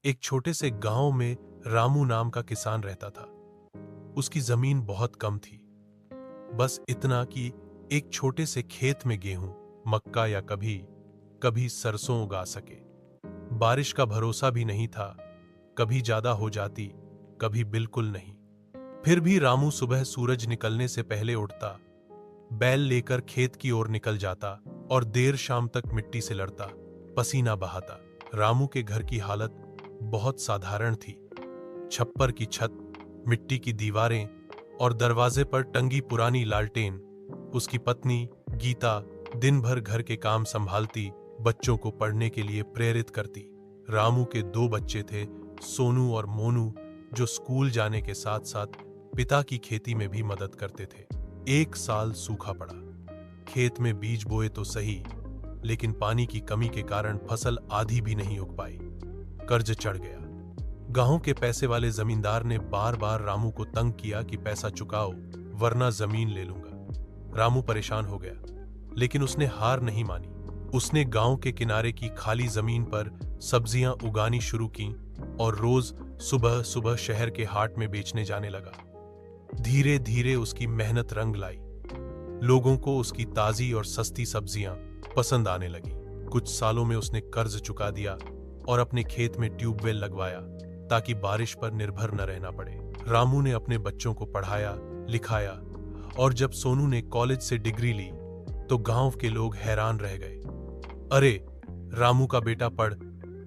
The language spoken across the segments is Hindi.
एक छोटे से गांव में रामू नाम का किसान रहता था। उसकी जमीन बहुत कम थी, बस इतना कि एक छोटे से खेत में गेहूं, मक्का या कभी कभी सरसों उगा सके। बारिश का भरोसा भी नहीं था, कभी ज्यादा हो जाती, कभी बिल्कुल नहीं। फिर भी रामू सुबह सूरज निकलने से पहले उठता, बैल लेकर खेत की ओर निकल जाता और देर शाम तक मिट्टी से लड़ता, पसीना बहाता। रामू के घर की हालत बहुत साधारण थी। छप्पर की छत, मिट्टी की दीवारें और दरवाजे पर टंगी पुरानी लालटेन। उसकी पत्नी गीता दिन भर घर के काम संभालती, बच्चों को पढ़ने के लिए प्रेरित करती। रामू के दो बच्चे थे, सोनू और मोनू, जो स्कूल जाने के साथ साथ पिता की खेती में भी मदद करते थे। एक साल सूखा पड़ा। खेत में बीज बोए तो सही, लेकिन पानी की कमी के कारण फसल आधी भी नहीं उग पाई। कर्ज चढ़ गया। गांव के पैसे वाले जमींदार ने बार बार रामू को तंग किया कि पैसा चुकाओ वरना जमीन ले लूंगा। रामू परेशान हो गया, लेकिन उसने हार नहीं मानी। उसने गांव के किनारे की खाली जमीन पर सब्जियां उगानी शुरू की और रोज सुबह सुबह शहर के हाट में बेचने जाने लगा। धीरे धीरे उसकी मेहनत रंग लाई। लोगों को उसकी ताजी और सस्ती सब्जियां पसंद आने लगी। कुछ सालों में उसने कर्ज चुका दिया और अपने खेत में ट्यूबवेल लगवाया ताकि बारिश पर निर्भर न रहना पड़े। रामू ने अपने बच्चों को पढ़ाया लिखाया और जब सोनू ने कॉलेज से डिग्री ली तो गांव के लोग हैरान रह गए। अरे, रामू का बेटा पढ़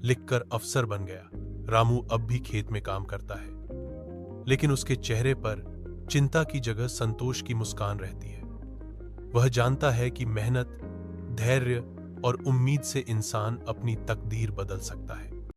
लिखकर अफसर बन गया। रामू अब भी खेत में काम करता है, लेकिन उसके चेहरे पर चिंता की जगह संतोष की मुस्कान रहती है। वह जानता है कि मेहनत, धैर्य और उम्मीद से इंसान अपनी तकदीर बदल सकता है।